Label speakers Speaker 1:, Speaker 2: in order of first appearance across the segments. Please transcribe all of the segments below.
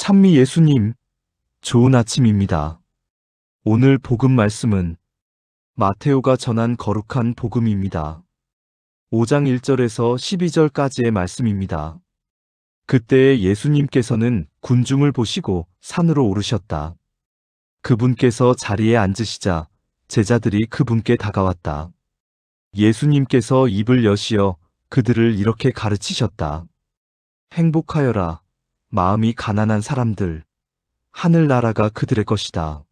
Speaker 1: 찬미 예수님, 좋은 아침입니다. 오늘 복음 말씀은 마테오가 전한 거룩한 복음입니다. 5장 1절에서 12절까지의 말씀입니다. 그때 예수님께서는 군중을 보시고 산으로 오르셨다. 그분께서 자리에 앉으시자 제자들이 그분께 다가왔다. 예수님께서 입을 여시어 그들을 이렇게 가르치셨다. 행복하여라, 마음이 가난한 사람들. 하늘나라가 그들의 것이다.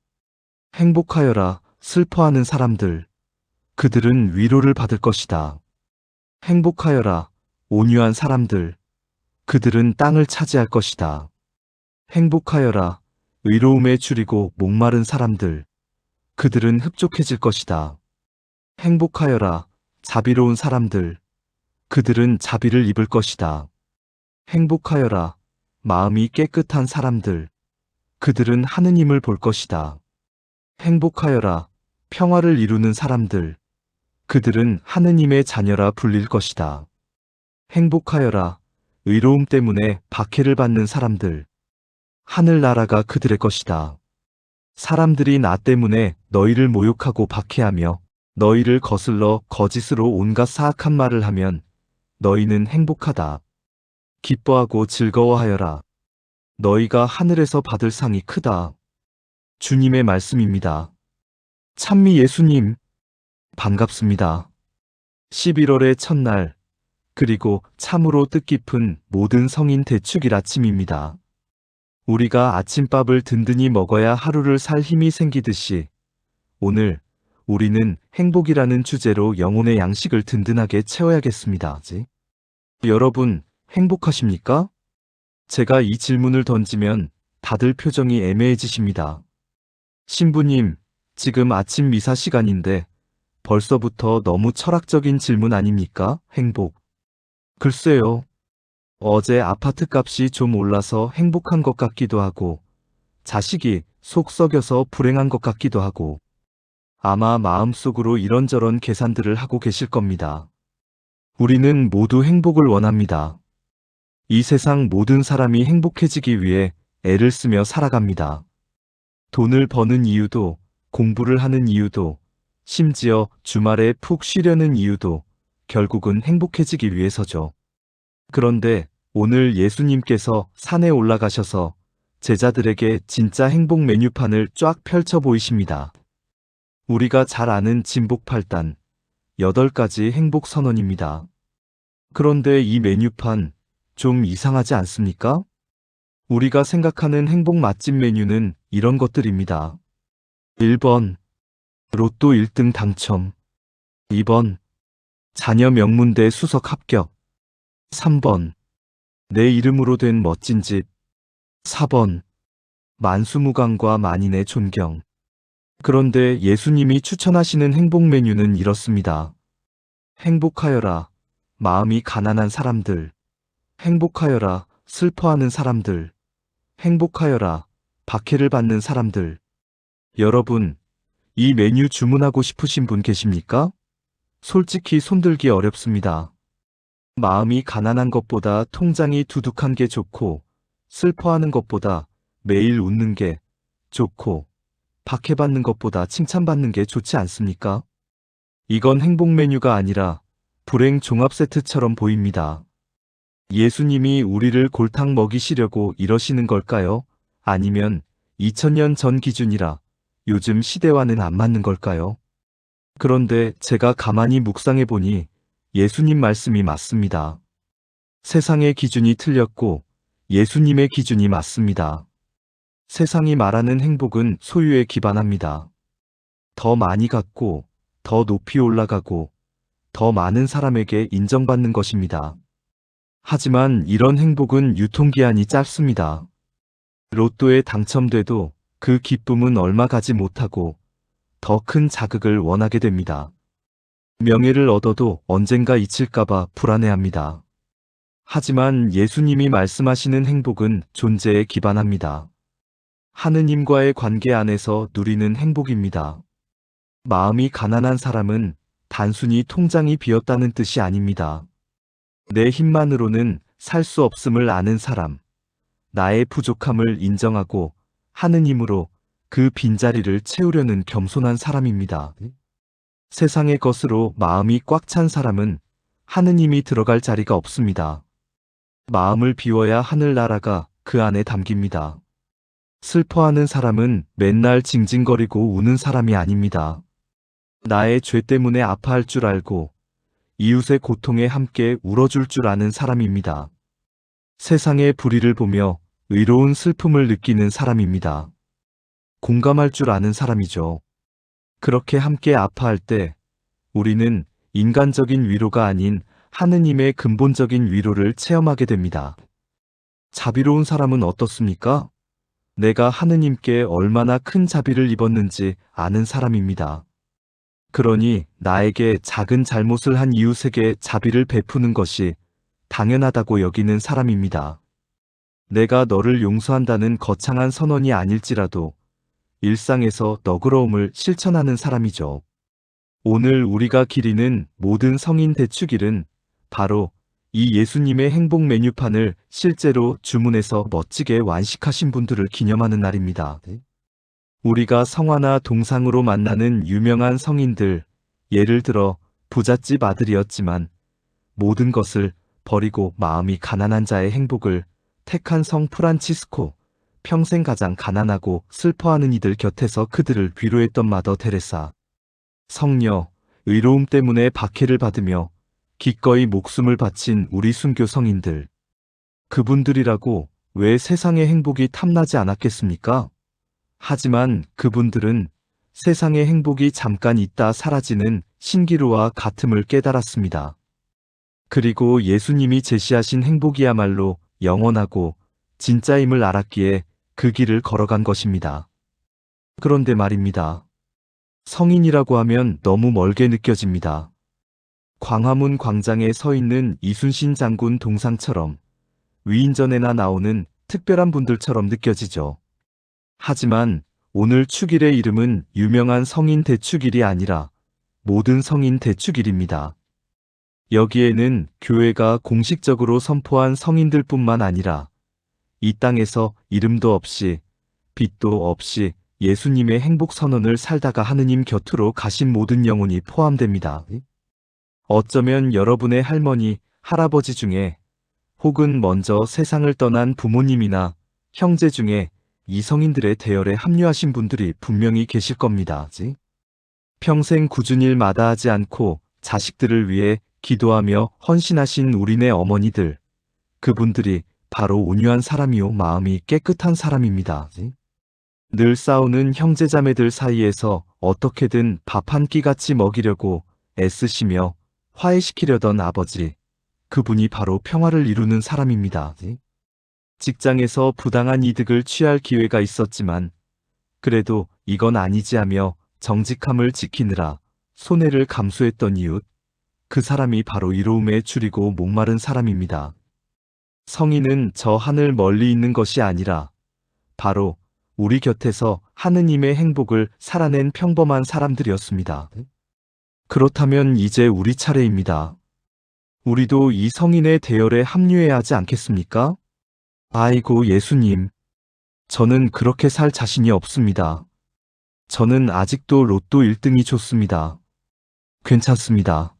Speaker 1: 행복하여라, 슬퍼하는 사람들. 그들은 위로를 받을 것이다. 행복하여라, 온유한 사람들. 그들은 땅을 차지할 것이다. 행복하여라, 의로움에 줄이고 목마른 사람들. 그들은 흡족해질 것이다. 행복하여라, 자비로운 사람들. 그들은 자비를 입을 것이다. 행복하여라, 마음이 깨끗한 사람들. 그들은 하느님을 볼 것이다. 행복하여라, 평화를 이루는 사람들. 그들은 하느님의 자녀라 불릴 것이다. 행복하여라, 의로움 때문에 박해를 받는 사람들. 하늘나라가 그들의 것이다. 사람들이 나 때문에 너희를 모욕하고 박해하며 너희를 거슬러 거짓으로 온갖 사악한 말을 하면 너희는 행복하다. 기뻐하고 즐거워하여라. 너희가 하늘에서 받을 상이 크다. 주님의 말씀입니다. 찬미 예수님, 반갑습니다. 11월의 첫날, 그리고 참으로 뜻깊은 모든 성인 대축일 아침입니다. 우리가 아침밥을 든든히 먹어야 하루를 살 힘이 생기듯이 오늘 우리는 행복이라는 주제로 영혼의 양식을 든든하게 채워야겠습니다. 여러분, 행복하십니까? 제가 이 질문을 던지면 다들 표정이 애매해지십니다. 신부님, 지금 아침 미사 시간인데 벌써부터 너무 철학적인 질문 아닙니까? 행복. 글쎄요. 어제 아파트 값이 좀 올라서 행복한 것 같기도 하고, 자식이 속 썩여서 불행한 것 같기도 하고, 아마 마음속으로 이런저런 계산들을 하고 계실 겁니다. 우리는 모두 행복을 원합니다. 이 세상 모든 사람이 행복해지기 위해 애를 쓰며 살아갑니다. 돈을 버는 이유도, 공부를 하는 이유도, 심지어 주말에 푹 쉬려는 이유도 결국은 행복해지기 위해서죠. 그런데 오늘 예수님께서 산에 올라가셔서 제자들에게 진짜 행복 메뉴판을 쫙 펼쳐 보이십니다. 우리가 잘 아는 진복 8단, 8가지 행복 선언입니다. 그런데 이 메뉴판 좀 이상하지 않습니까? 우리가 생각하는 행복 맛집 메뉴는 이런 것들입니다. 1번, 로또 1등 당첨. 2번, 자녀 명문대 수석 합격. 3번, 내 이름으로 된 멋진 집. 4번, 만수무강과 만인의 존경. 그런데 예수님이 추천하시는 행복 메뉴는 이렇습니다. 행복하여라, 마음이 가난한 사람들. 행복하여라, 슬퍼하는 사람들. 행복하여라, 박해를 받는 사람들. 여러분, 이 메뉴 주문하고 싶으신 분 계십니까? 솔직히 손들기 어렵습니다. 마음이 가난한 것보다 통장이 두둑한 게 좋고, 슬퍼하는 것보다 매일 웃는 게 좋고, 박해받는 것보다 칭찬받는 게 좋지 않습니까? 이건 행복 메뉴가 아니라 불행 종합 세트처럼 보입니다. 예수님이 우리를 골탕 먹이시려고 이러시는 걸까요? 아니면 2000년 전 기준이라 요즘 시대와는 안 맞는 걸까요? 그런데 제가 가만히 묵상해 보니 예수님 말씀이 맞습니다. 세상의 기준이 틀렸고 예수님의 기준이 맞습니다. 세상이 말하는 행복은 소유에 기반합니다. 더 많이 갖고, 더 높이 올라가고, 더 많은 사람에게 인정받는 것입니다. 하지만 이런 행복은 유통기한이 짧습니다. 로또에 당첨돼도 그 기쁨은 얼마 가지 못하고 더 큰 자극을 원하게 됩니다. 명예를 얻어도 언젠가 잊힐까봐 불안해합니다. 하지만 예수님이 말씀하시는 행복은 존재에 기반합니다. 하느님과의 관계 안에서 누리는 행복입니다. 마음이 가난한 사람은 단순히 통장이 비었다는 뜻이 아닙니다. 내 힘만으로는 살 수 없음을 아는 사람, 나의 부족함을 인정하고 하는 힘으로 그 빈자리를 채우려는 겸손한 사람입니다. 세상의 것으로 마음이 꽉 찬 사람은 하느님이 들어갈 자리가 없습니다. 마음을 비워야 하늘나라가 그 안에 담깁니다. 슬퍼하는 사람은 맨날 징징거리고 우는 사람이 아닙니다. 나의 죄 때문에 아파할 줄 알고 이웃의 고통에 함께 울어줄 줄 아는 사람입니다. 세상의 불의를 보며 의로운 슬픔을 느끼는 사람입니다. 공감할 줄 아는 사람이죠. 그렇게 함께 아파할 때 우리는 인간적인 위로가 아닌 하느님의 근본적인 위로를 체험하게 됩니다. 자비로운 사람은 어떻습니까? 내가 하느님께 얼마나 큰 자비를 입었는지 아는 사람입니다. 그러니 나에게 작은 잘못을 한 이웃에게 자비를 베푸는 것이 당연하다고 여기는 사람입니다. 내가 너를 용서한다는 거창한 선언이 아닐지라도 일상에서 너그러움을 실천하는 사람이죠. 오늘 우리가 기리는 모든 성인 대축일은 바로 이 예수님의 행복 메뉴판을 실제로 주문해서 멋지게 완식하신 분들을 기념하는 날입니다. 우리가 성화나 동상으로 만나는 유명한 성인들, 예를 들어 부잣집 아들이었지만 모든 것을 버리고 마음이 가난한 자의 행복을 택한 성 프란치스코, 평생 가장 가난하고 슬퍼하는 이들 곁에서 그들을 위로했던 마더 테레사, 성녀, 의로움 때문에 박해를 받으며 기꺼이 목숨을 바친 우리 순교 성인들. 그분들이라고 왜 세상의 행복이 탐나지 않았겠습니까? 하지만 그분들은 세상의 행복이 잠깐 있다 사라지는 신기루와 같음을 깨달았습니다. 그리고 예수님이 제시하신 행복이야말로 영원하고 진짜임을 알았기에 그 길을 걸어간 것입니다. 그런데 말입니다. 성인이라고 하면 너무 멀게 느껴집니다. 광화문 광장에 서 있는 이순신 장군 동상처럼 위인전에나 나오는 특별한 분들처럼 느껴지죠. 하지만 오늘 축일의 이름은 유명한 성인 대축일이 아니라 모든 성인 대축일입니다. 여기에는 교회가 공식적으로 선포한 성인들뿐만 아니라 이 땅에서 이름도 없이 빛도 없이 예수님의 행복 선언을 살다가 하느님 곁으로 가신 모든 영혼이 포함됩니다. 어쩌면 여러분의 할머니, 할아버지 중에 혹은 먼저 세상을 떠난 부모님이나 형제 중에 이 성인들의 대열에 합류하신 분들이 분명히 계실 겁니다. 평생 굳은 일 마다하지 않고 자식들을 위해 기도하며 헌신하신 우리네 어머니들, 그분들이 바로 온유한 사람이요 마음이 깨끗한 사람입니다. 늘 싸우는 형제자매들 사이에서 어떻게든 밥 한 끼 같이 먹이려고 애쓰시며 화해시키려던 아버지, 그분이 바로 평화를 이루는 사람입니다. 직장에서 부당한 이득을 취할 기회가 있었지만 그래도 이건 아니지 하며 정직함을 지키느라 손해를 감수했던 이웃, 그 사람이 바로 이로움에 줄이고 목마른 사람입니다. 성인은 저 하늘 멀리 있는 것이 아니라 바로 우리 곁에서 하느님의 행복을 살아낸 평범한 사람들이었습니다. 그렇다면 이제 우리 차례입니다. 우리도 이 성인의 대열에 합류해야 하지 않겠습니까? 아이고 예수님, 저는 그렇게 살 자신이 없습니다. 저는 아직도 로또 1등이 좋습니다. 괜찮습니다.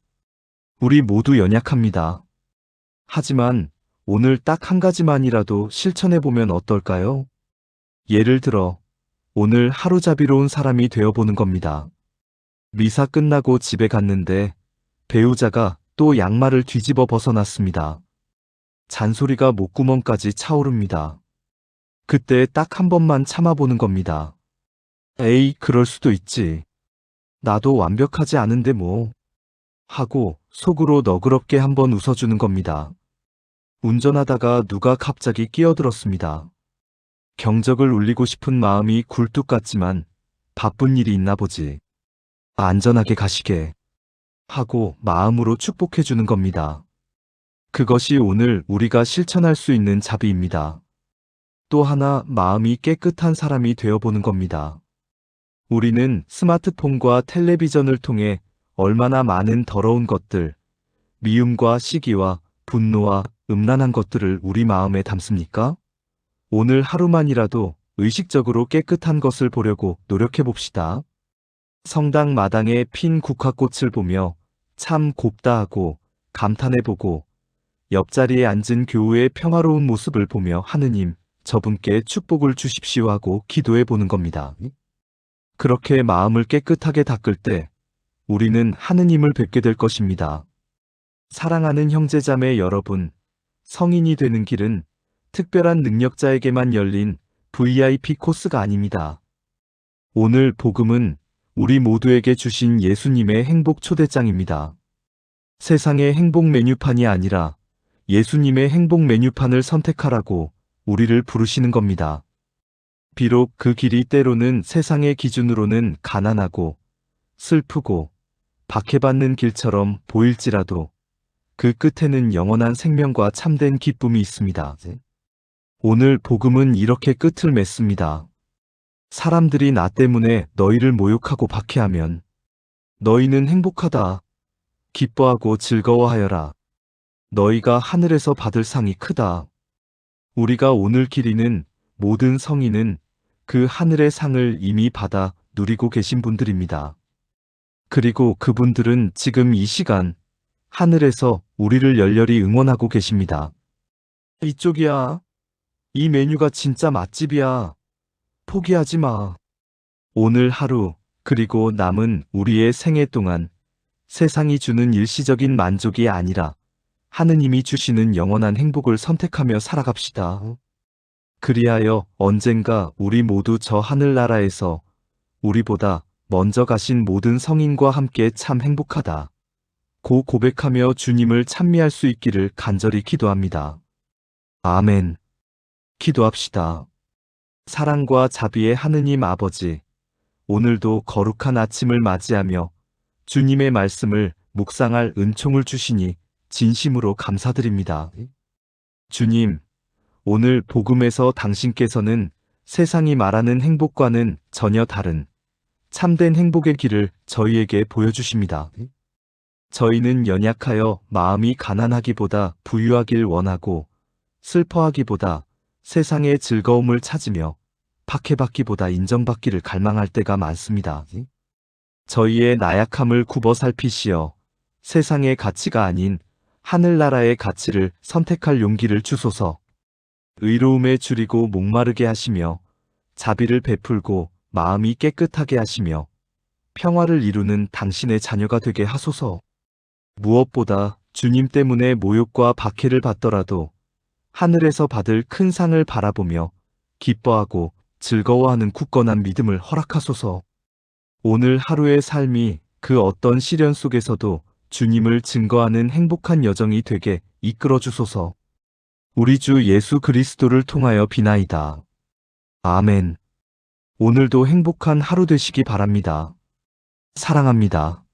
Speaker 1: 우리 모두 연약합니다. 하지만 오늘 딱 한 가지만이라도 실천해보면 어떨까요? 예를 들어 오늘 하루 자비로운 사람이 되어보는 겁니다. 미사 끝나고 집에 갔는데 배우자가 또 양말을 뒤집어 벗어났습니다. 잔소리가 목구멍까지 차오릅니다. 그때 딱 한 번만 참아보는 겁니다. 에이, 그럴 수도 있지. 나도 완벽하지 않은데 뭐. 하고 속으로 너그럽게 한번 웃어주는 겁니다. 운전하다가 누가 갑자기 끼어들었습니다. 경적을 울리고 싶은 마음이 굴뚝 같지만 바쁜 일이 있나 보지. 안전하게 가시게. 하고 마음으로 축복해주는 겁니다. 그것이 오늘 우리가 실천할 수 있는 자비입니다. 또 하나 마음이 깨끗한 사람이 되어보는 겁니다. 우리는 스마트폰과 텔레비전을 통해 얼마나 많은 더러운 것들, 미움과 시기와 분노와 음란한 것들을 우리 마음에 담습니까? 오늘 하루만이라도 의식적으로 깨끗한 것을 보려고 노력해 봅시다. 성당 마당에 핀 국화꽃을 보며 참 곱다 하고 감탄해보고 옆자리에 앉은 교우의 평화로운 모습을 보며 하느님, 저분께 축복을 주십시오 하고 기도해 보는 겁니다. 그렇게 마음을 깨끗하게 닦을 때 우리는 하느님을 뵙게 될 것입니다. 사랑하는 형제자매 여러분, 성인이 되는 길은 특별한 능력자에게만 열린 VIP 코스가 아닙니다. 오늘 복음은 우리 모두에게 주신 예수님의 행복 초대장입니다. 세상의 행복 메뉴판이 아니라 예수님의 행복 메뉴판을 선택하라고 우리를 부르시는 겁니다. 비록 그 길이 때로는 세상의 기준으로는 가난하고 슬프고 박해받는 길처럼 보일지라도 그 끝에는 영원한 생명과 참된 기쁨이 있습니다. 오늘 복음은 이렇게 끝을 맺습니다. 사람들이 나 때문에 너희를 모욕하고 박해하면 너희는 행복하다. 기뻐하고 즐거워하여라. 너희가 하늘에서 받을 상이 크다. 우리가 오늘 기리는 모든 성인은 그 하늘의 상을 이미 받아 누리고 계신 분들입니다. 그리고 그분들은 지금 이 시간 하늘에서 우리를 열렬히 응원하고 계십니다. 이쪽이야. 이 메뉴가 진짜 맛집이야. 포기하지 마. 오늘 하루 그리고 남은 우리의 생애 동안 세상이 주는 일시적인 만족이 아니라 하느님이 주시는 영원한 행복을 선택하며 살아갑시다. 그리하여 언젠가 우리 모두 저 하늘나라에서 우리보다 먼저 가신 모든 성인과 함께 참 행복하다. 고 고백하며 주님을 찬미할 수 있기를 간절히 기도합니다. 아멘. 기도합시다. 사랑과 자비의 하느님 아버지, 오늘도 거룩한 아침을 맞이하며 주님의 말씀을 묵상할 은총을 주시니 진심으로 감사드립니다. 주님, 오늘 복음에서 당신께서는 세상이 말하는 행복과는 전혀 다른 참된 행복의 길을 저희에게 보여주십니다. 저희는 연약하여 마음이 가난하기보다 부유하길 원하고 슬퍼하기보다 세상의 즐거움을 찾으며 박해받기보다 인정받기를 갈망할 때가 많습니다. 저희의 나약함을 굽어 살피시어 세상의 가치가 아닌 하늘나라의 가치를 선택할 용기를 주소서. 의로움에 줄이고 목마르게 하시며 자비를 베풀고 마음이 깨끗하게 하시며 평화를 이루는 당신의 자녀가 되게 하소서. 무엇보다 주님 때문에 모욕과 박해를 받더라도 하늘에서 받을 큰 상을 바라보며 기뻐하고 즐거워하는 굳건한 믿음을 허락하소서. 오늘 하루의 삶이 그 어떤 시련 속에서도 주님을 증거하는 행복한 여정이 되게 이끌어 주소서. 우리 주 예수 그리스도를 통하여 비나이다. 아멘. 오늘도 행복한 하루 되시기 바랍니다. 사랑합니다.